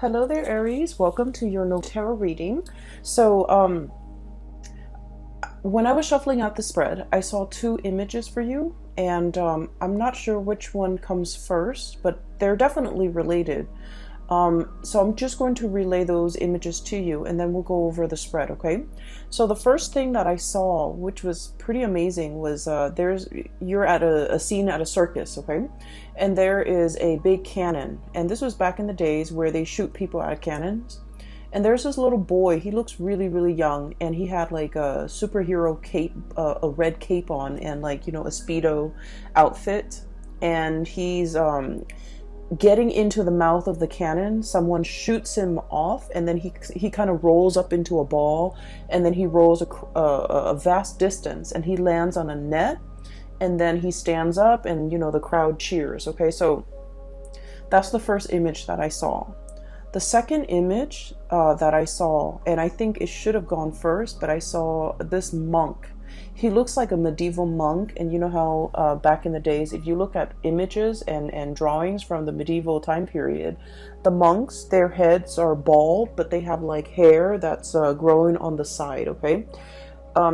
Hello there, Aries. Welcome to your no tarot reading. So, when I was shuffling out the spread, I saw two images for you, and I'm not sure which one comes first, but they're definitely related. So I'm just going to relay those images to you, and then we'll go over the spread, okay? So the first thing that I saw, which was pretty amazing, was you're at a scene at a circus, okay? And there is a big cannon, and this was back in the days where they shoot people out of cannons. And there's this little boy. He looks really, really young, and he had like a superhero cape, a red cape on, and like, a Speedo outfit. And he's getting into the mouth of the cannon. Someone shoots him off, and then he kind of rolls up into a ball, and then he rolls a vast distance, and he lands on a net, and then he stands up, and the crowd cheers. Okay, so that's the first image that I saw. The second image that I saw, and I think it should have gone first, but I saw this monk. He looks like a medieval monk, and you know how back in the days, if you look at images and drawings from the medieval time period, the monks, their heads are bald, but they have like hair that's growing on the side, okay?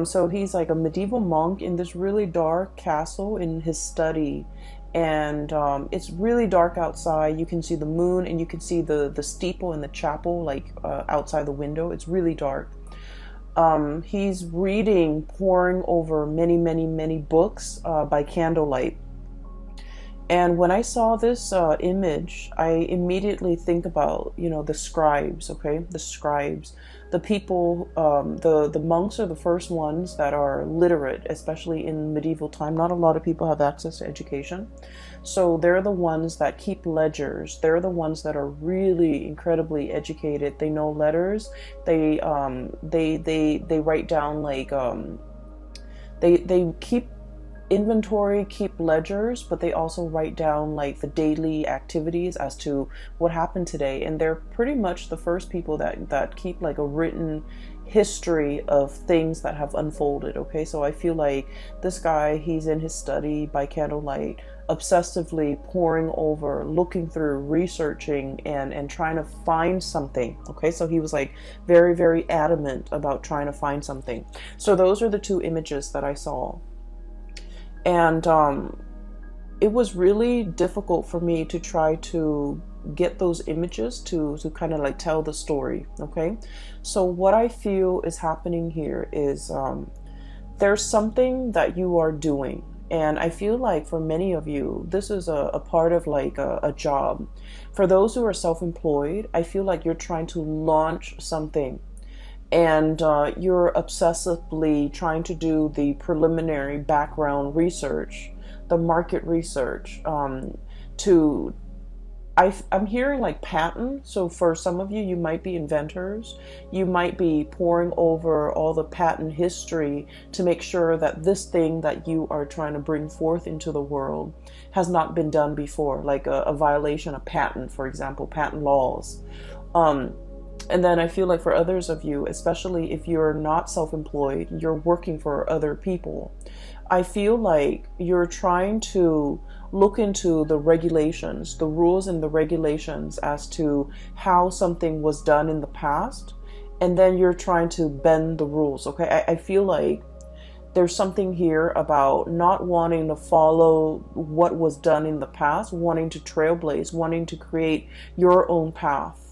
So he's like a medieval monk in this really dark castle in his study, and it's really dark outside. You can see the moon, and you can see the steeple in the chapel, like outside the window. It's really dark. He's reading, poring over many, many, many books by candlelight. And when I saw this image, I immediately think about, the scribes, okay? The scribes, the people, the monks are the first ones that are literate, especially in medieval time. Not a lot of people have access to education. So they're the ones that keep ledgers. They're the ones that are really incredibly educated. They know letters. They write down like, they keep inventory, keep ledgers, but they also write down like the daily activities as to what happened today. And they're pretty much the first people that keep like a written history of things that have unfolded. Okay, so I feel like this guy, he's in his study by candlelight, obsessively poring over, looking through, researching, and trying to find something. Okay, so he was like very, very adamant about trying to find something. So those are the two images that I saw. And it was really difficult for me to try to get those images to kind of like tell the story. Okay, so what I feel is happening here is there's something that you are doing, and I feel like for many of you this is a part of like a job. For those who are self-employed, I feel like you're trying to launch something, and you're obsessively trying to do the preliminary background research, the market research, I'm hearing like patent. So for some of you, you might be inventors. You might be poring over all the patent history to make sure that this thing that you are trying to bring forth into the world has not been done before, like a violation of patent, for example, patent laws. And then I feel like for others of you, especially if you're not self-employed, you're working for other people, I feel like you're trying to look into the regulations, the rules and the regulations as to how something was done in the past, and then you're trying to bend the rules, okay? I feel like there's something here about not wanting to follow what was done in the past, wanting to trailblaze, wanting to create your own path.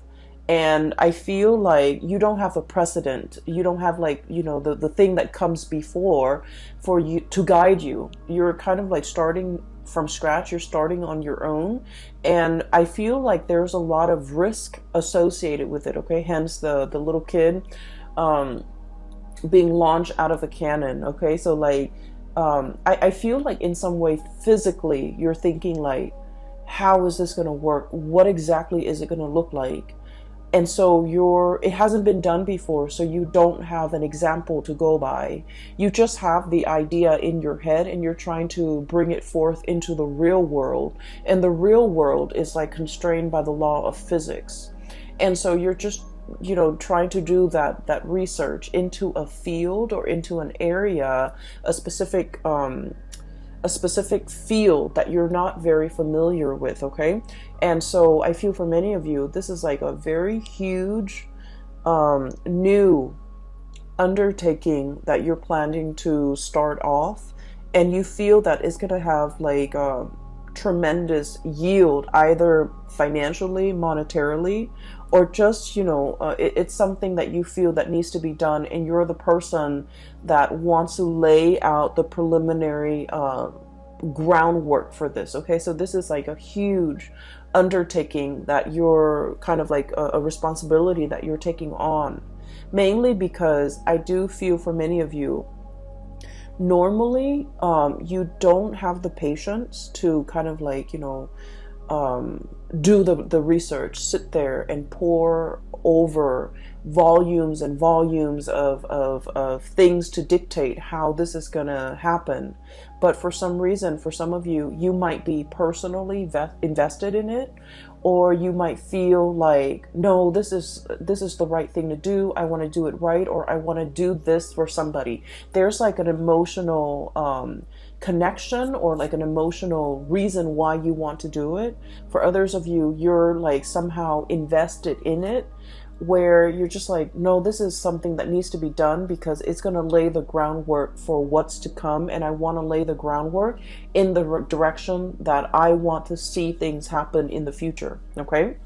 And I feel like you don't have a precedent. You don't have like, the thing that comes before for you to guide you. You're kind of like starting from scratch. You're starting on your own. And I feel like there's a lot of risk associated with it. Okay. Hence the little kid being launched out of a cannon. Okay. So like, I feel like in some way physically you're thinking like, how is this going to work? What exactly is it going to look like? And so it hasn't been done before, so you don't have an example to go by. You just have the idea in your head, and you're trying to bring it forth into the real world. And the real world is like constrained by the law of physics. And so you're just, trying to do that research into a field or into an area, a specific a specific field that you're not very familiar with, okay? And so I feel for many of you, this is like a very huge new undertaking that you're planning to start off, and you feel that it's going to have like a tremendous yield, either financially, monetarily, or just, it's something that you feel that needs to be done, and you're the person that wants to lay out the preliminary groundwork for this, okay? So this is like a huge undertaking that you're kind of like a responsibility that you're taking on, mainly because I do feel for many of you, normally you don't have the patience to kind of like, do the research, sit there and pore over volumes and volumes of things to dictate how this is going to happen. But for some reason, for some of you, you might be personally invested in it, or you might feel like, no, this is the right thing to do. I want to do it right, or I want to do this for somebody. There's like an emotional connection, or like an emotional reason why you want to do it. For others of you, you're like somehow invested in it, where you're just like, no, this is something that needs to be done because it's going to lay the groundwork for what's to come, and I want to lay the groundwork in the direction that I want to see things happen in the future, okay?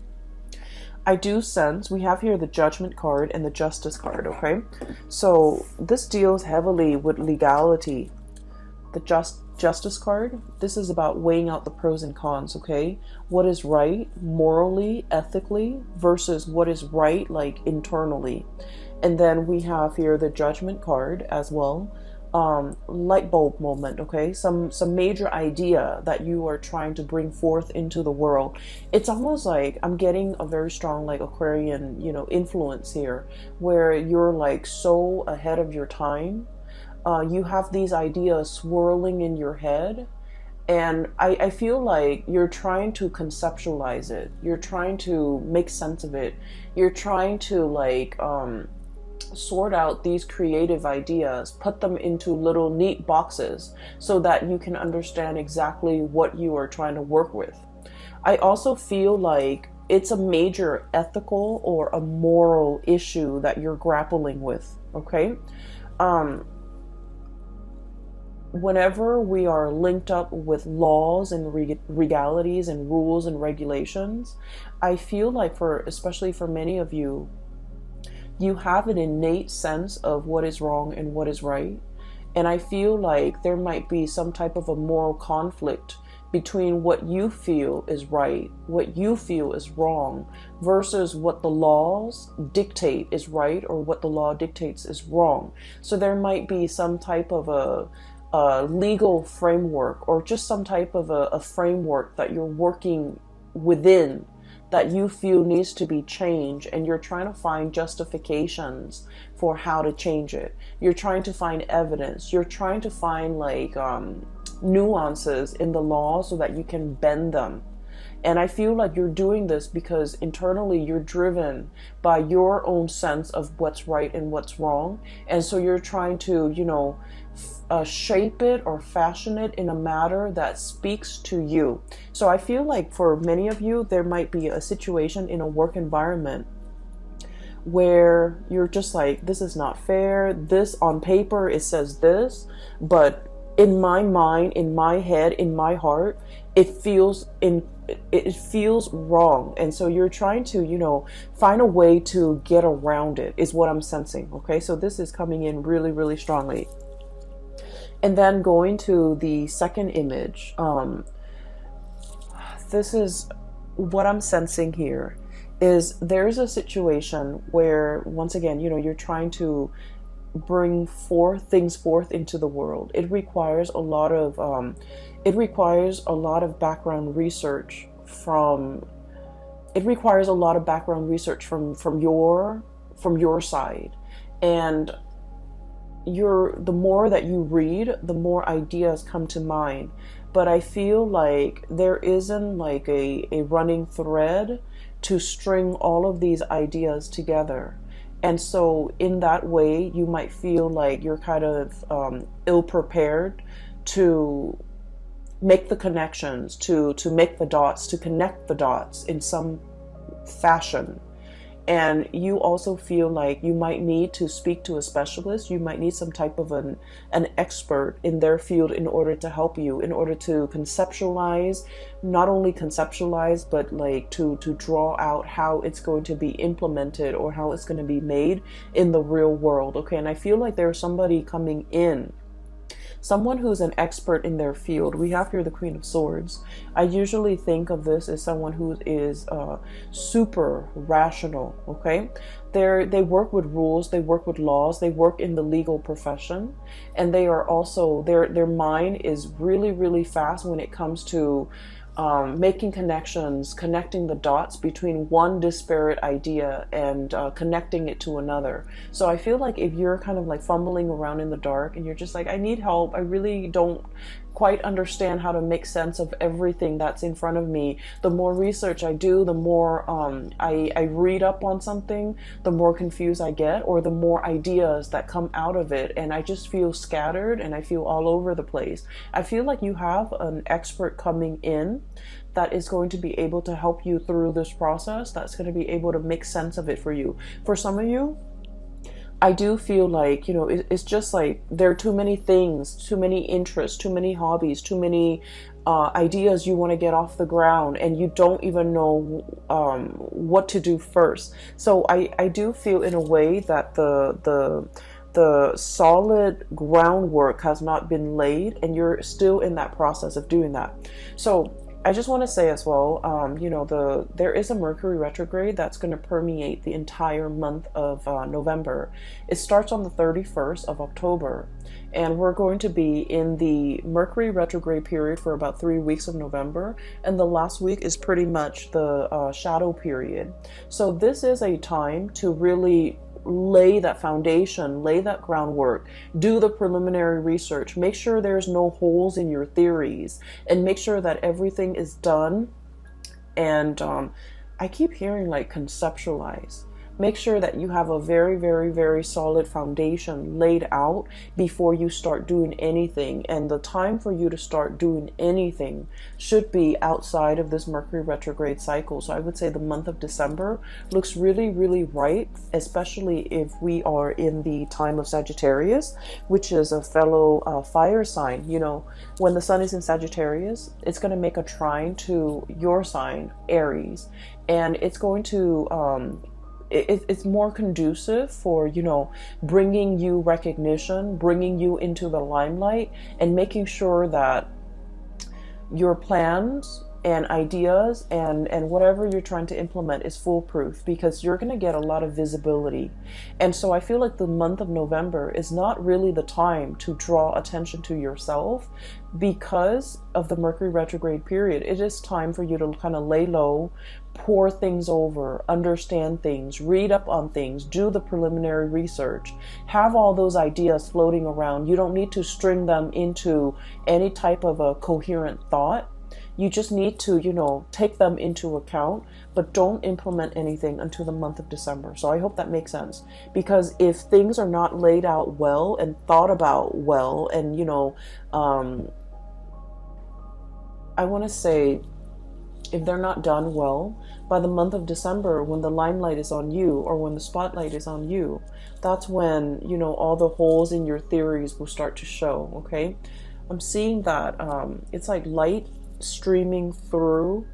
I do sense we have here the Judgment card and the Justice card, okay? So this deals heavily with legality. The Justice card, this is about weighing out the pros and cons, okay? What is right morally, ethically, versus what is right like internally. And then we have here the Judgment card as well. Light bulb moment, okay? Some major idea that you are trying to bring forth into the world. It's almost like I'm getting a very strong like Aquarian, influence here, where you're like so ahead of your time. You have these ideas swirling in your head, and I feel like you're trying to conceptualize it. You're trying to make sense of it. You're trying to like sort out these creative ideas, put them into little neat boxes so that you can understand exactly what you are trying to work with. I also feel like it's a major ethical or a moral issue that you're grappling with, okay? Whenever we are linked up with laws and legalities and rules and regulations, I feel like especially for many of you, you have an innate sense of what is wrong and what is right. And I feel like there might be some type of a moral conflict between what you feel is right, what you feel is wrong, versus what the laws dictate is right, or what the law dictates is wrong. So there might be some type of a legal framework, or just some type of a framework that you're working within that you feel needs to be changed, and you're trying to find justifications for how to change it. You're trying to find evidence. You're trying to find like nuances in the law so that you can bend them. And I feel like you're doing this because internally you're driven by your own sense of what's right and what's wrong. And so you're trying to, shape it or fashion it in a manner that speaks to you. So I feel like for many of you, there might be a situation in a work environment where you're just like, this is not fair. This on paper, it says this, but in my mind, in my head, in my heart, it feels wrong. And so you're trying to, find a way to get around it, is what I'm sensing. Okay. So this is coming in really, really strongly. And then going to the second image, this is what I'm sensing here, is there's a situation where, once again, you're trying to bring things forth into the world. It requires a lot of background research from your side. And the more that you read, the more ideas come to mind. But I feel like there isn't like a running thread to string all of these ideas together. And so in that way, you might feel like you're kind of ill-prepared to make the connections, to make the dots, to connect the dots in some fashion. And you also feel like you might need to speak to a specialist. You might need some type of an expert in their field in order to help you, in order to conceptualize, not only conceptualize, but like to draw out how it's going to be implemented or how it's going to be made in the real world. Okay, and I feel like there's somebody coming in, someone who's an expert in their field. We have here the Queen of Swords. I usually think of this as someone who is super rational, okay? They work with rules, they work with laws, they work in the legal profession, and they are also, their mind is really, really fast when it comes to making connections, connecting the dots between one disparate idea and connecting it to another. So I feel like if you're kind of like fumbling around in the dark and you're just like, I need help, I really don't quite understand how to make sense of everything that's in front of me. The more research I do, the more I read up on something, the more confused I get, or the more ideas that come out of it, and I just feel scattered and I feel all over the place. I feel like you have an expert coming in that is going to be able to help you through this process, that's going to be able to make sense of it for you. For some of you, I do feel like, you know, it's just like there are too many things, too many interests, too many hobbies, too many ideas you want to get off the ground, and you don't even know what to do first. So I do feel in a way that the solid groundwork has not been laid, and you're still in that process of doing that. So I just want to say as well, you know, there is a Mercury retrograde that's going to permeate the entire month of November. It starts on the 31st of October, and we're going to be in the Mercury retrograde period for about 3 weeks of November, and the last week is pretty much the shadow period. So this is a time to really lay that foundation, lay that groundwork, do the preliminary research, make sure there's no holes in your theories, and make sure that everything is done. And I keep hearing like conceptualize. Make sure that you have a very, very, very solid foundation laid out before you start doing anything. And the time for you to start doing anything should be outside of this Mercury retrograde cycle. So I would say the month of December looks really, really right, especially if we are in the time of Sagittarius, which is a fellow fire sign. You know, when the sun is in Sagittarius, it's going to make a trine to your sign, Aries, and it's going to it's more conducive for, you know, bringing you recognition, bringing you into the limelight, and making sure that your plans and ideas and whatever you're trying to implement is foolproof, because you're going to get a lot of visibility. And so I feel like the month of November is not really the time to draw attention to yourself because of the Mercury retrograde period. It is time for you to kind of lay low, pour things over, understand things, read up on things, do the preliminary research, have all those ideas floating around. You don't need to string them into any type of a coherent thought. You just need to, you know, take them into account, but don't implement anything until the month of December. So I hope that makes sense, because if things are not laid out well and thought about well, and, you know, I want to say, if they're not done well, by the month of December, when the limelight is on you, or when the spotlight is on you, that's when, you know, all the holes in your theories will start to show. Okay, I'm seeing that it's like light streaming through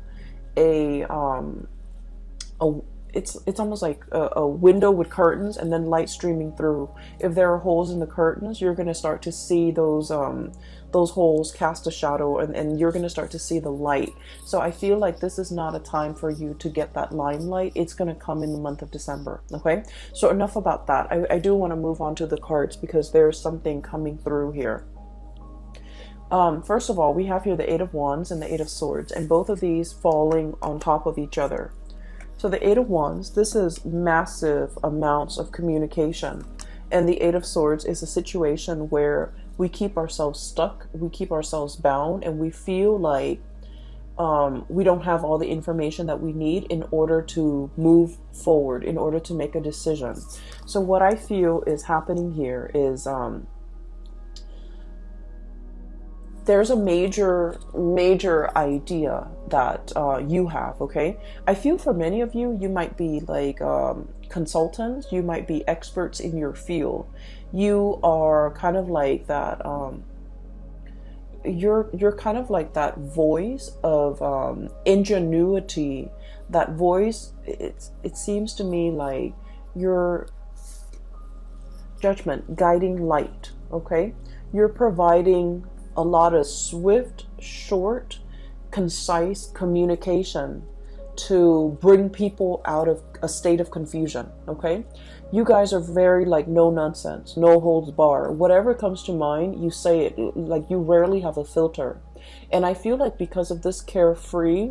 it's almost like a window with curtains, and then light streaming through. If there are holes in the curtains, you're going to start to see those holes cast a shadow, and you're going to start to see the light. So I feel like this is not a time for you to get that limelight. It's going to come in the month of December. Okay, so enough about that. I do want to move on to the cards, because there's something coming through here. First of all, we have here the Eight of Wands and the Eight of Swords, and both of these falling on top of each other. So the Eight of Wands, this is massive amounts of communication. And the Eight of Swords is a situation where we keep ourselves stuck, we keep ourselves bound, and we feel like we don't have all the information that we need in order to move forward, in order to make a decision. So what I feel is happening here is there's a major idea that you have, okay? I feel for many of you, you might be like consultants, you might be experts in your field. You are kind of like that, you're kind of like that voice of ingenuity, that voice, it seems to me like your judgment, guiding light, okay? You're providing a lot of swift, short, concise communication to bring people out of a state of confusion, okay? You guys are very like no nonsense, no holds bar. Whatever comes to mind, you say it. Like you rarely have a filter. And I feel like because of this carefree,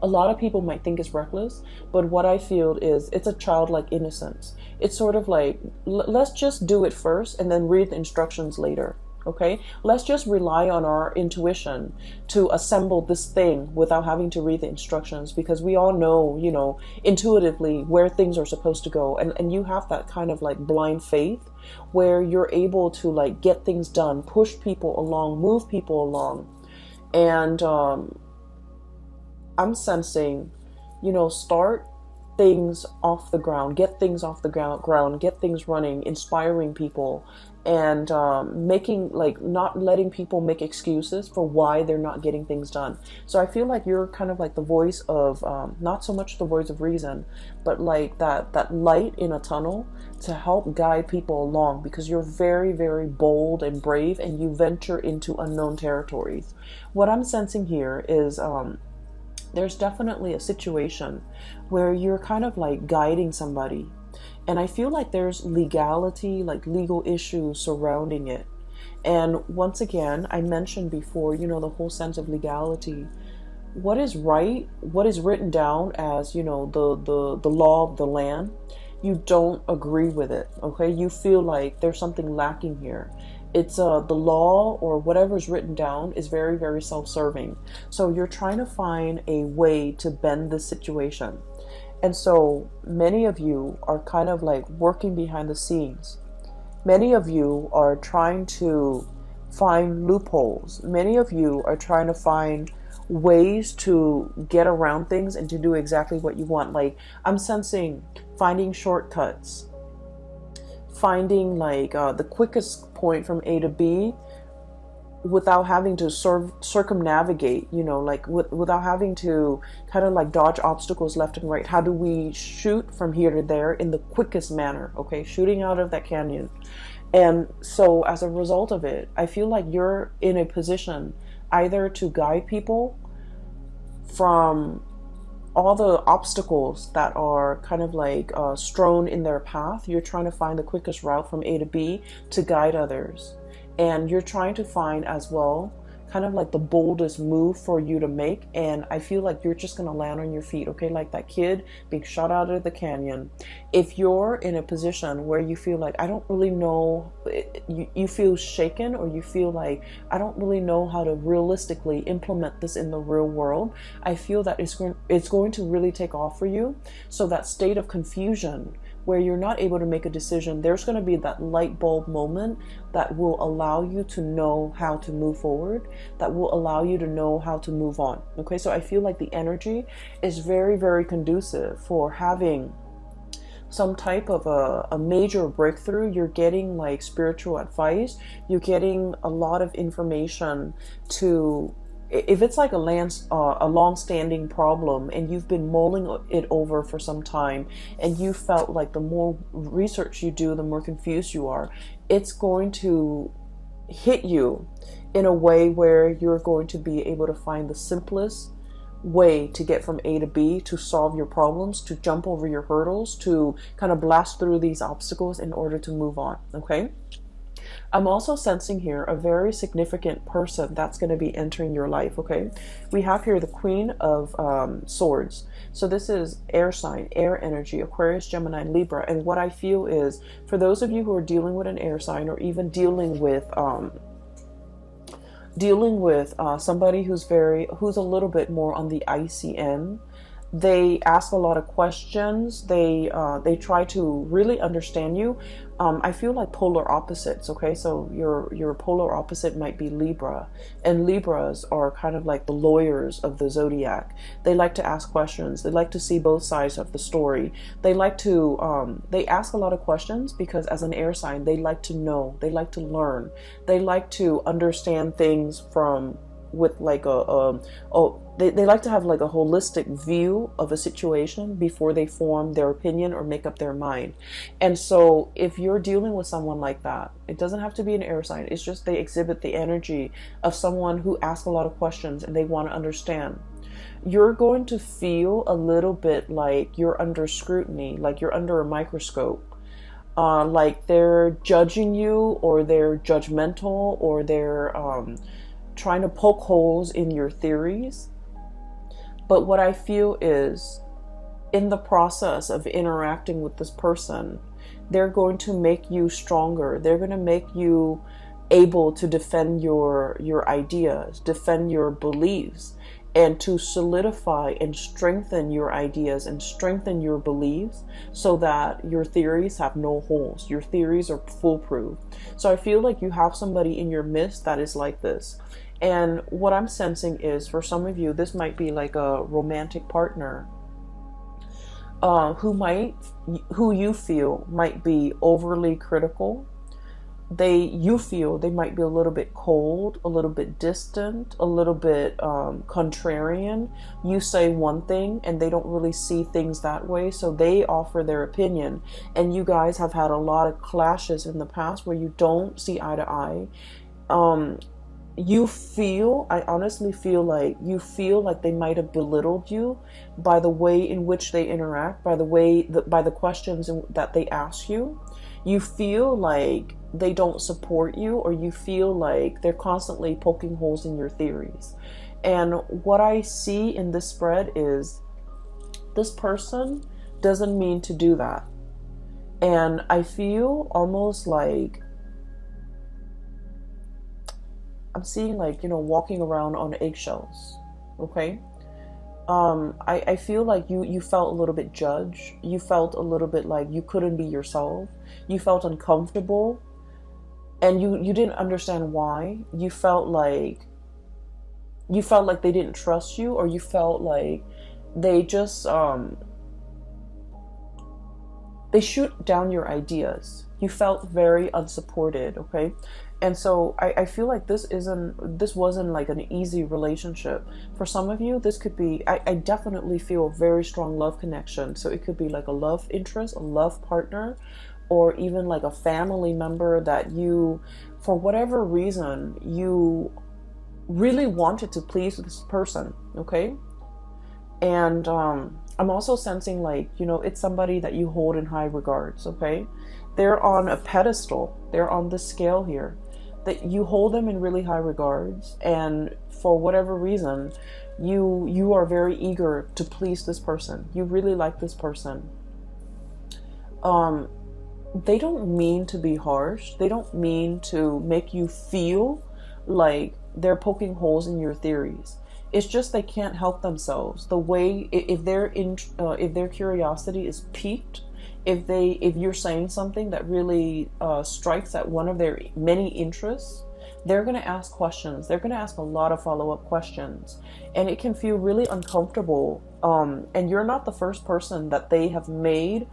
a lot of people might think it's reckless, but what I feel is it's a childlike innocence. It's sort of like, let's just do it first and then read the instructions later. Okay, let's just rely on our intuition to assemble this thing without having to read the instructions, because we all know, you know, intuitively where things are supposed to go. And you have that kind of like blind faith where you're able to like get things done, push people along, move people along. And I'm sensing, you know, start things off the ground, get things off the ground, get things running, inspiring people, and making, like, not letting people make excuses for why they're not getting things done. So I feel like you're kind of like the voice of, not so much the voice of reason, but like that light in a tunnel to help guide people along, because you're very, very bold and brave and you venture into unknown territories. What I'm sensing here is, there's definitely a situation where you're kind of like guiding somebody. And I feel like there's legality, like legal issues surrounding it. And once again, I mentioned before, you know, the whole sense of legality. What is right, what is written down as, you know, the law of the land, you don't agree with it, okay? You feel like there's something lacking here. It's the law or whatever's written down is very, very self-serving. So you're trying to find a way to bend this situation. And so many of you are kind of like working behind the scenes. Many of you are trying to find loopholes. Many of you are trying to find ways to get around things and to do exactly what you want. Like, I'm sensing finding shortcuts, finding like the quickest point from A to B without having to circumnavigate, you know, like without having to kind of like dodge obstacles left and right. How do we shoot from here to there in the quickest manner? Okay, shooting out of that canyon. And so as a result of it, I feel like you're in a position either to guide people from all the obstacles that are kind of like strewn in their path. You're trying to find the quickest route from A to B to guide others. And you're trying to find as well kind of like the boldest move for you to make. And I feel like you're just going to land on your feet, okay? Like that kid being shot out of the canyon. If you're in a position where you feel like, I don't really know, you feel shaken, or you feel like, I don't really know how to realistically implement this in the real world, I feel that it's going to really take off for you. So that state of confusion where you're not able to make a decision, there's going to be that light bulb moment that will allow you to know how to move forward, that will allow you to know how to move on. Okay, so I feel like the energy is very, very conducive for having some type of a major breakthrough. You're getting like spiritual advice, you're getting a lot of information to, if it's like a long-standing problem and you've been mulling it over for some time, and you felt like the more research you do, the more confused you are, it's going to hit you in a way where you're going to be able to find the simplest way to get from A to B, to solve your problems, to jump over your hurdles, to kind of blast through these obstacles in order to move on, okay? I'm also sensing here a very significant person that's going to be entering your life, okay? We have here the Queen of Swords. So this is air sign, air energy, Aquarius, Gemini, Libra. And what I feel is, for those of you who are dealing with an air sign, or even dealing with somebody who's a little bit more on the icy end, They ask a lot of questions. They try to really understand you. I feel like polar opposites. Okay, so your polar opposite might be Libra, and Libras are kind of like the lawyers of the zodiac. They like to ask questions. They like to see both sides of the story. They like to they ask a lot of questions because as an air sign, they like to know. They like to learn. They like to understand things from with like they like to have like a holistic view of a situation before they form their opinion or make up their mind. And so if you're dealing with someone like that, it doesn't have to be an air sign. It's just they exhibit the energy of someone who asks a lot of questions and they want to understand. You're going to feel a little bit like you're under scrutiny, like you're under a microscope. Like they're judging you, or they're judgmental, or they're trying to poke holes in your theories. But what I feel is, in the process of interacting with this person, they're going to make you stronger. They're going to make you able to defend your ideas, defend your beliefs, and to solidify and strengthen your ideas and strengthen your beliefs so that your theories have no holes. Your theories are foolproof. So I feel like you have somebody in your midst that is like this. And what I'm sensing is, for some of you, this might be like a romantic partner who you feel might be overly critical. You feel they might be a little bit cold, a little bit distant, a little bit contrarian. You say one thing and they don't really see things that way, so they offer their opinion. And you guys have had a lot of clashes in the past where you don't see eye to eye. I honestly feel like they might have belittled you by the way in which they interact, by the questions that they ask you. You feel like they don't support you, or you feel like they're constantly poking holes in your theories. And what I see in this spread is this person doesn't mean to do that. And I feel almost like I'm seeing walking around on eggshells. Okay. I feel like you felt a little bit judged. You felt a little bit like you couldn't be yourself. You felt uncomfortable, and you didn't understand why. You felt like they didn't trust you, or you felt like they just they shoot down your ideas. You felt very unsupported. Okay. And so I feel like this wasn't like an easy relationship. For some of you, this could be, I definitely feel a very strong love connection. So it could be like a love interest, a love partner, or even like a family member that you, for whatever reason, you really wanted to please this person. Okay. And I'm also sensing it's somebody that you hold in high regards. Okay. They're on a pedestal. They're on the scale here. That you hold them in really high regards, and for whatever reason, you are very eager to please this person. You really like this person. They don't mean to be harsh. They don't mean to make you feel like they're poking holes in your theories. It's just they can't help themselves. The way if their curiosity is piqued, if you're saying something that really strikes at one of their many interests, they're going to ask questions. They're going to ask a lot of follow-up questions, and it can feel really uncomfortable. And you're not the first person that they have made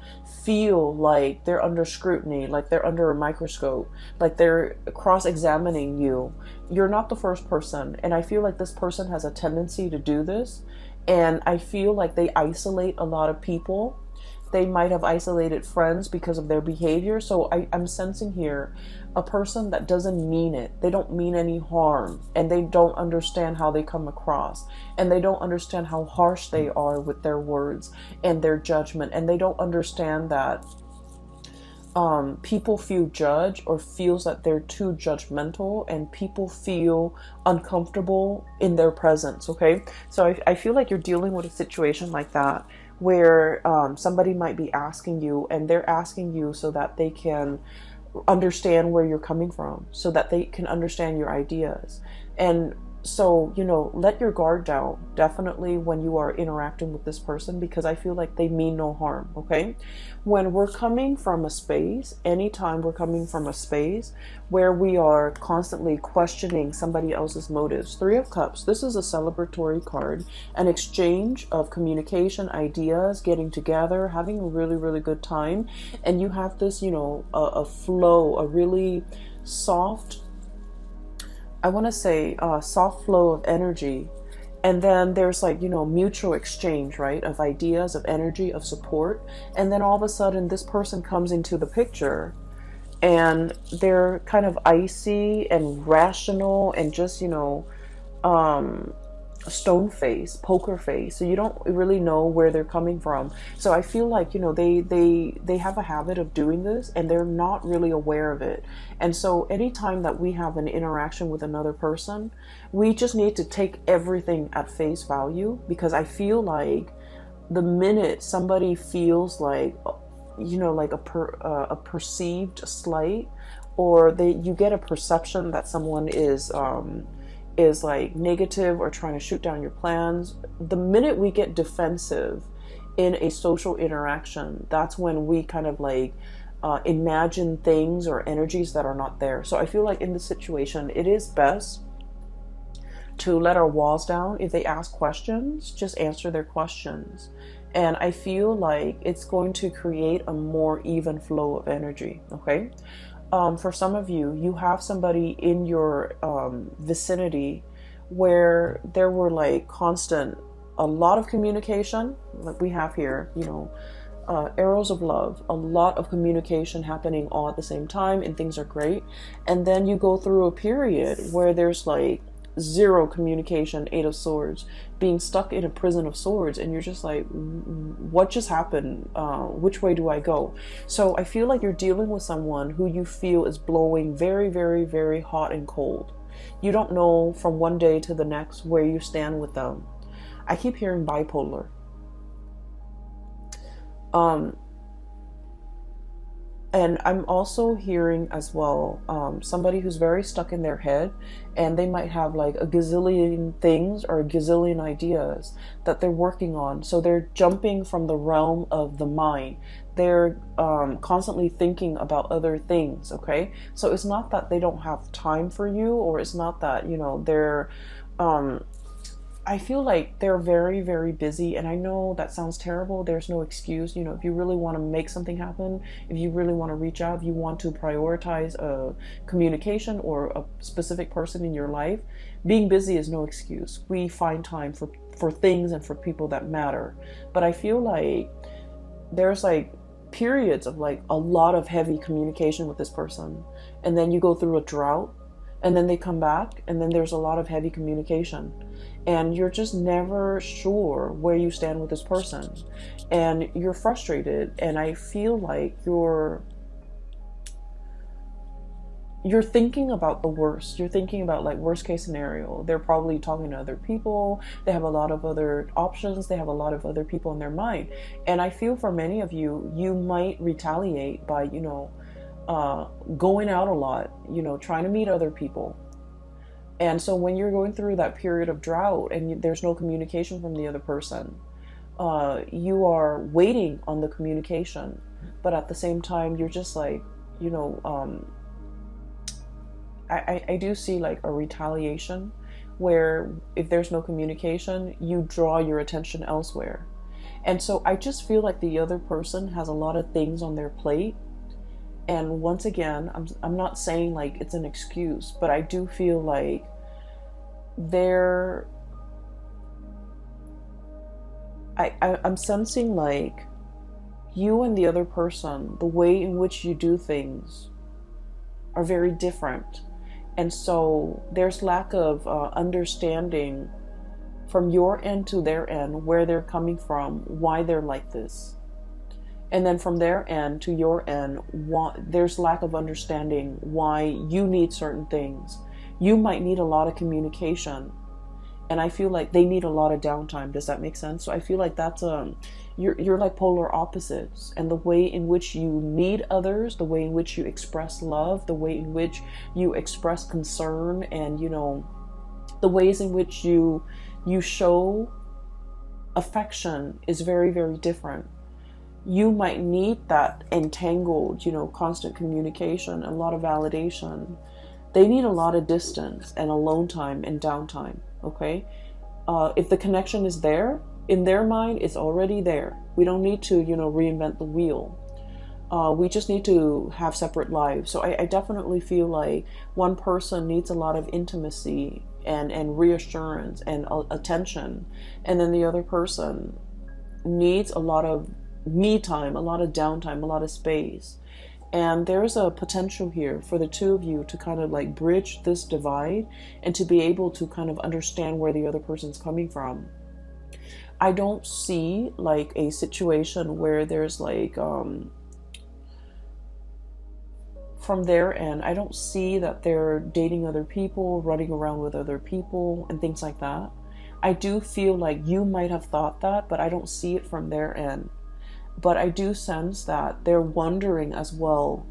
feel like they're under scrutiny, like they're under a microscope, like they're cross-examining you. You're not the first person, and I feel like this person has a tendency to do this, and I feel like they isolate a lot of people. They might have isolated friends because of their behavior. So I'm sensing here a person that doesn't mean it. They don't mean any harm, and they don't understand how they come across, and they don't understand how harsh they are with their words and their judgment, and they don't understand that people feel judged or feels that they're too judgmental, and people feel uncomfortable in their presence. Okay, so I feel like you're dealing with a situation like that, where somebody might be asking you, and they're asking you so that they can understand where you're coming from, so that they can understand your ideas. And So, you know, let your guard down definitely when you are interacting with this person, because I feel like they mean no harm, okay? When we're coming from a space, anytime we're coming from a space where we are constantly questioning somebody else's motives, Three of Cups, this is a celebratory card, an exchange of communication, ideas, getting together, having a really, really good time. And you have this, you know, a flow, a really soft, I want to say soft flow of energy. And then there's like, you know, mutual exchange, right? Of ideas, of energy, of support. And then all of a sudden this person comes into the picture and they're kind of icy and rational and just, you know, stone face, poker face. So you don't really know where they're coming from. So I feel like, you know, they have a habit of doing this and they're not really aware of it. And so anytime that we have an interaction with another person, we just need to take everything at face value, because I feel like the minute somebody feels like, you know, like a perceived slight, or you get a perception that someone is like negative or trying to shoot down your plans, the minute we get defensive in a social interaction, that's when we kind of like imagine things or energies that are not there. So I feel like in this situation, it is best to let our walls down. If they ask questions, just answer their questions. And I feel like it's going to create a more even flow of energy, okay? For some of you, you have somebody in your vicinity where there were like a lot of communication, like we have here, you know, arrows of love, a lot of communication happening all at the same time, and things are great. And then you go through a period where there's like zero communication, Eight of Swords, being stuck in a prison of swords, and you're just like, what just happened? Which way do I go? So I feel like you're dealing with someone who you feel is blowing very, very, very hot and cold. You don't know from one day to the next where you stand with them. I keep hearing bipolar. And I'm also hearing as well somebody who's very stuck in their head, and they might have like a gazillion things or a gazillion ideas that they're working on. So they're jumping from the realm of the mind. They're constantly thinking about other things, okay? So it's not that they don't have time for you, or it's not that, you know, they're... I feel like they're very, very busy, and I know that sounds terrible. There's no excuse. You know, if you really want to make something happen, if you really want to reach out, if you want to prioritize a communication or a specific person in your life, being busy is no excuse. We find time for things and for people that matter. But I feel like there's like periods of like a lot of heavy communication with this person, and then you go through a drought, and then they come back, and then there's a lot of heavy communication. And you're just never sure where you stand with this person. And you're frustrated, and I feel like you're thinking about the worst. You're thinking about like worst case scenario. They're probably talking to other people. They have a lot of other options. They have a lot of other people in their mind. And I feel for many of you, you might retaliate by, you know, going out a lot, you know, trying to meet other people. And so when you're going through that period of drought and there's no communication from the other person, you are waiting on the communication. But at the same time, you're just like, you know, I do see like a retaliation where if there's no communication, you draw your attention elsewhere. And so I just feel like the other person has a lot of things on their plate. And once again, I'm not saying like it's an excuse, but I do feel like I'm sensing like you and the other person, the way in which you do things are very different. And so there's lack of understanding from your end to their end, where they're coming from, why they're like this. And then from their end to your end, there's lack of understanding why you need certain things. You might need a lot of communication, and I feel like they need a lot of downtime. Does that make sense? So I feel like that's you're like polar opposites, and the way in which you need others, the way in which you express love, the way in which you express concern, and you know, The ways in which you show affection is very, very different. You might need that entangled, constant communication, a lot of validation. They need a lot of distance and alone time and downtime, okay? If the connection is there, in their mind, it's already there. We don't need to, reinvent the wheel. We just need to have separate lives. So I definitely feel like one person needs a lot of intimacy and reassurance and attention. And then the other person needs a lot of me time, a lot of downtime, a lot of space. And there's a potential here for the two of you to kind of like bridge this divide and to be able to kind of understand where the other person's coming from. I don't see like a situation where there's like, from their end, I don't see that they're dating other people, running around with other people and things like that. I do feel like you might have thought that, but I don't see it from their end. But I do sense that they're wondering as well,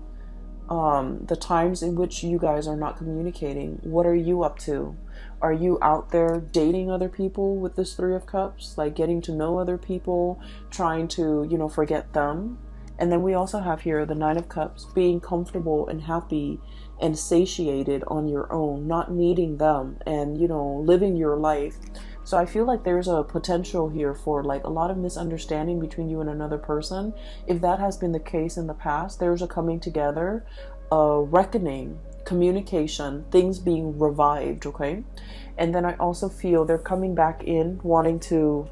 the times in which you guys are not communicating. What are you up to? Are you out there dating other people with this Three of Cups? Like getting to know other people, trying to, forget them? And then we also have here the Nine of Cups, being comfortable and happy and satiated on your own, not needing them and, living your life. So I feel like there's a potential here for like a lot of misunderstanding between you and another person. If that has been the case in the past, there's a coming together, a reckoning, communication, things being revived, okay? And then I also feel they're coming back in, wanting to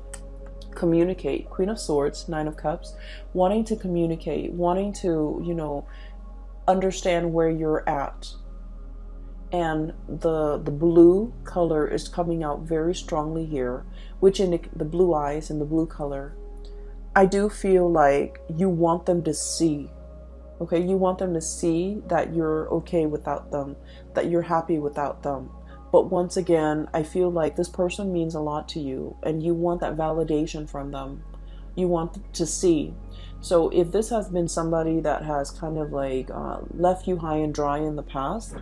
communicate. Queen of Swords, Nine of Cups, wanting to communicate, wanting to, understand where you're at. And the blue color is coming out very strongly here, which in the blue eyes and the blue color, I do feel like you want them to see, okay? You want them to see that you're okay without them, that you're happy without them. But once again, I feel like this person means a lot to you and you want that validation from them. You want to see. So if this has been somebody that has kind of like left you high and dry in the past,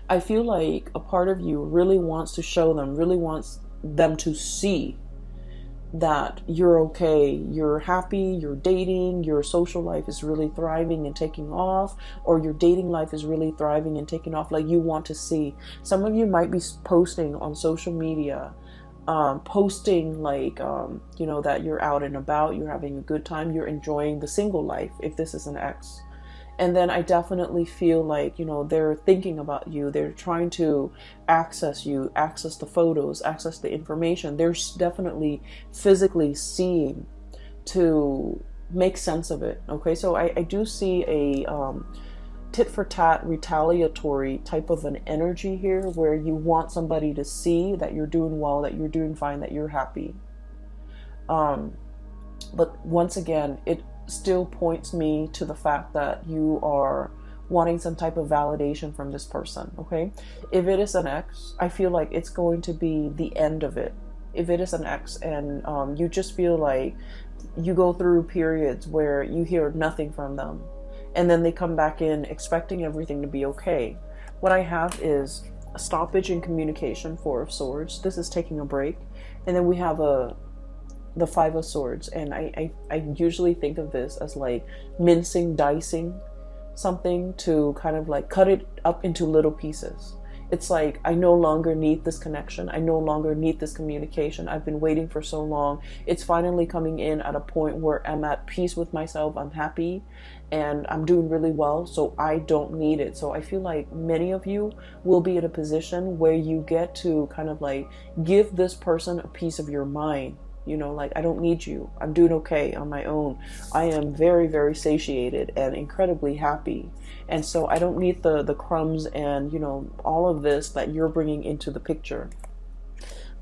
I feel like a part of you really wants to show them, really wants them to see that you're okay, you're happy, you're dating, your social life is really thriving and taking off, or your dating life is really thriving and taking off. Like you want to see. Some of you might be posting on social media, posting like, that you're out and about, you're having a good time, you're enjoying the single life, if this is an ex. And then I definitely feel like, they're thinking about you. They're trying to access you, access the photos, access the information. They're definitely physically seeing to make sense of it. Okay, so I do see a tit for tat retaliatory type of an energy here where you want somebody to see that you're doing well, that you're doing fine, that you're happy. But once again, it still points me to the fact that you are wanting some type of validation from this person, okay? If it is an ex, I feel like it's going to be the end of it. If it is an ex and you just feel like you go through periods where you hear nothing from them and then they come back in expecting everything to be okay. What I have is a stoppage in communication, Four of Swords. This is taking a break. And then we have the Five of Swords, and I usually think of this as like mincing, dicing something to kind of like cut it up into little pieces. It's like, I no longer need this connection. I no longer need this communication. I've been waiting for so long. It's finally coming in at a point where I'm at peace with myself. I'm happy and I'm doing really well. So I don't need it. So I feel like many of you will be in a position where you get to kind of like give this person a piece of your mind. Like, I don't need you. I'm doing okay on my own. I am very, very satiated and incredibly happy. And so I don't need the crumbs and, all of this that you're bringing into the picture.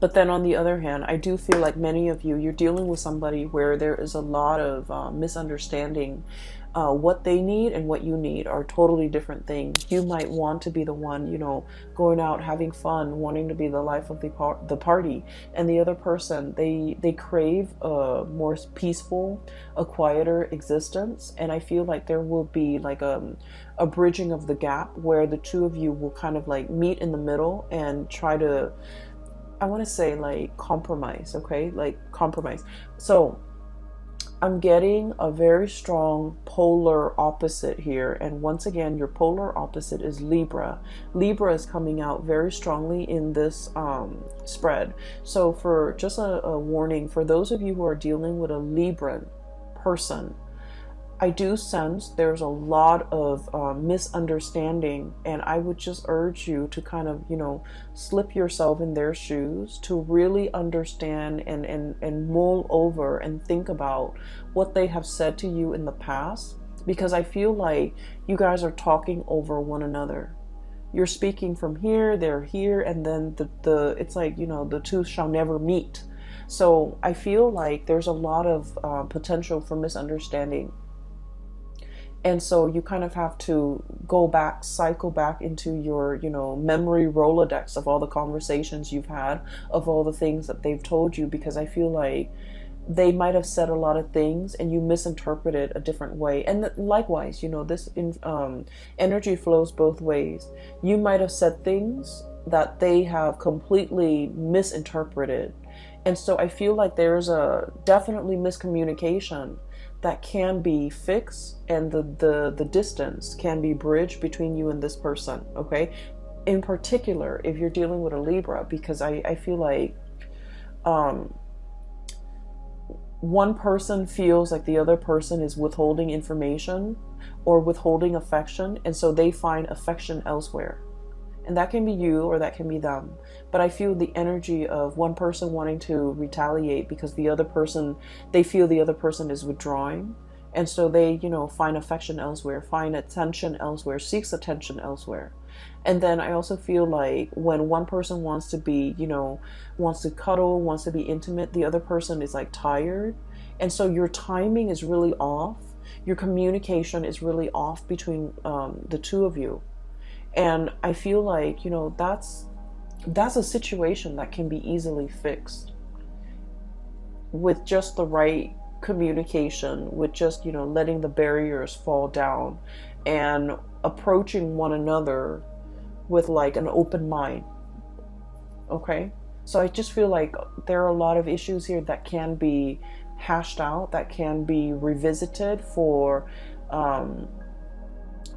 But then on the other hand, I do feel like many of you, you're dealing with somebody where there is a lot of misunderstanding. What they need and what you need are totally different things. You might want to be the one, you know, going out, having fun, wanting to be the life of the party. And the other person, they crave a more peaceful, a quieter existence. And I feel like there will be like a bridging of the gap where the two of you will kind of like meet in the middle and try to, I want to say like compromise, okay? Like compromise. So I'm getting a very strong polar opposite here. And once again, your polar opposite is Libra. Libra is coming out very strongly in this spread. So for just a warning, for those of you who are dealing with a Libran person, I do sense there's a lot of misunderstanding, and I would just urge you to kind of, you know, slip yourself in their shoes to really understand and mull over and think about what they have said to you in the past, because I feel like you guys are talking over one another. You're speaking from here, they're here, and then the it's like, you know, the two shall never meet. So I feel like there's a lot of potential for misunderstanding. And so you kind of have to go back, cycle back into your, you know, memory Rolodex of all the conversations you've had, of all the things that they've told you, because I feel like they might have said a lot of things and you misinterpreted a different way. And likewise, you know, this energy flows both ways. You might have said things that they have completely misinterpreted. And so I feel like there's a definitely miscommunication that can be fixed, and the distance can be bridged between you and this person, okay? In particular, if you're dealing with a Libra, because I feel like one person feels like the other person is withholding information or withholding affection, and so they find affection elsewhere. And that can be you or that can be them. But I feel the energy of one person wanting to retaliate because the other person, they feel the other person is withdrawing. And so they, you know, find affection elsewhere, find attention elsewhere, seeks attention elsewhere. And then I also feel like when one person wants to be, you know, wants to cuddle, wants to be intimate, the other person is like tired. And so your timing is really off. Your communication is really off between the two of you. And I feel like, you know, that's a situation that can be easily fixed with just the right communication, with just, you know, letting the barriers fall down and approaching one another with like an open mind. Okay? So I just feel like there are a lot of issues here that can be hashed out, that can be revisited for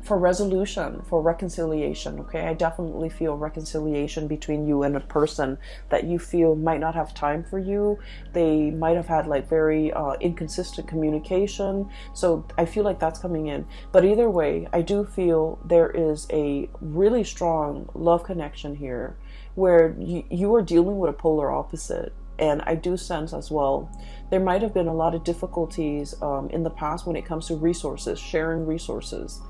resolution, for reconciliation, okay? I definitely feel reconciliation between you and a person that you feel might not have time for you. They might have had like very inconsistent communication. So I feel like that's coming in. But either way, I do feel there is a really strong love connection here where you are dealing with a polar opposite. And I do sense as well, there might have been a lot of difficulties in the past when it comes to resources, sharing resources.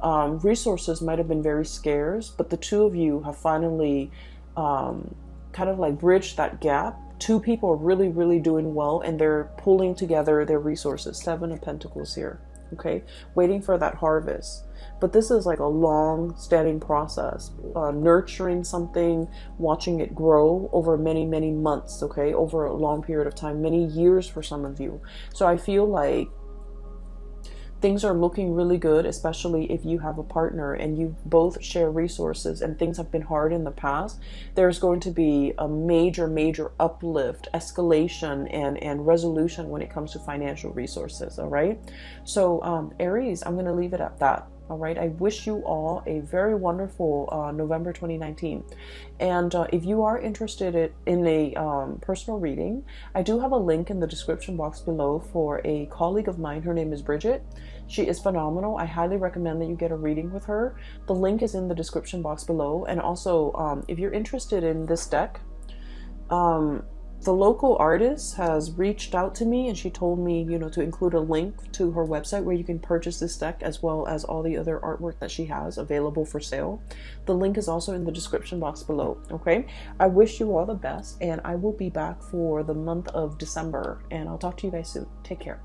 Resources might have been very scarce, but the two of you have finally kind of like bridged that gap. Two people are really, really doing well, and they're pulling together their resources. 7 of Pentacles here, okay? Waiting for that harvest. But this is like a long standing process, nurturing something, watching it grow over many, many months, okay? Over a long period of time, many years for some of you. So I feel like things are looking really good, especially if you have a partner and you both share resources and things have been hard in the past. There's going to be a major, major uplift, escalation, and resolution when it comes to financial resources, all right? So Aries, I'm going to leave it at that. All right, I wish you all a very wonderful November 2019. And if you are interested in a personal reading, I do have a link in the description box below for a colleague of mine. Her name is Bridget. She is phenomenal. I highly recommend that you get a reading with her. The link is in the description box below. And also, if you're interested in this deck, The local artist has reached out to me and she told me, you know, to include a link to her website where you can purchase this deck as well as all the other artwork that she has available for sale. The link is also in the description box below, okay? I wish you all the best and I will be back for the month of December and I'll talk to you guys soon. Take care.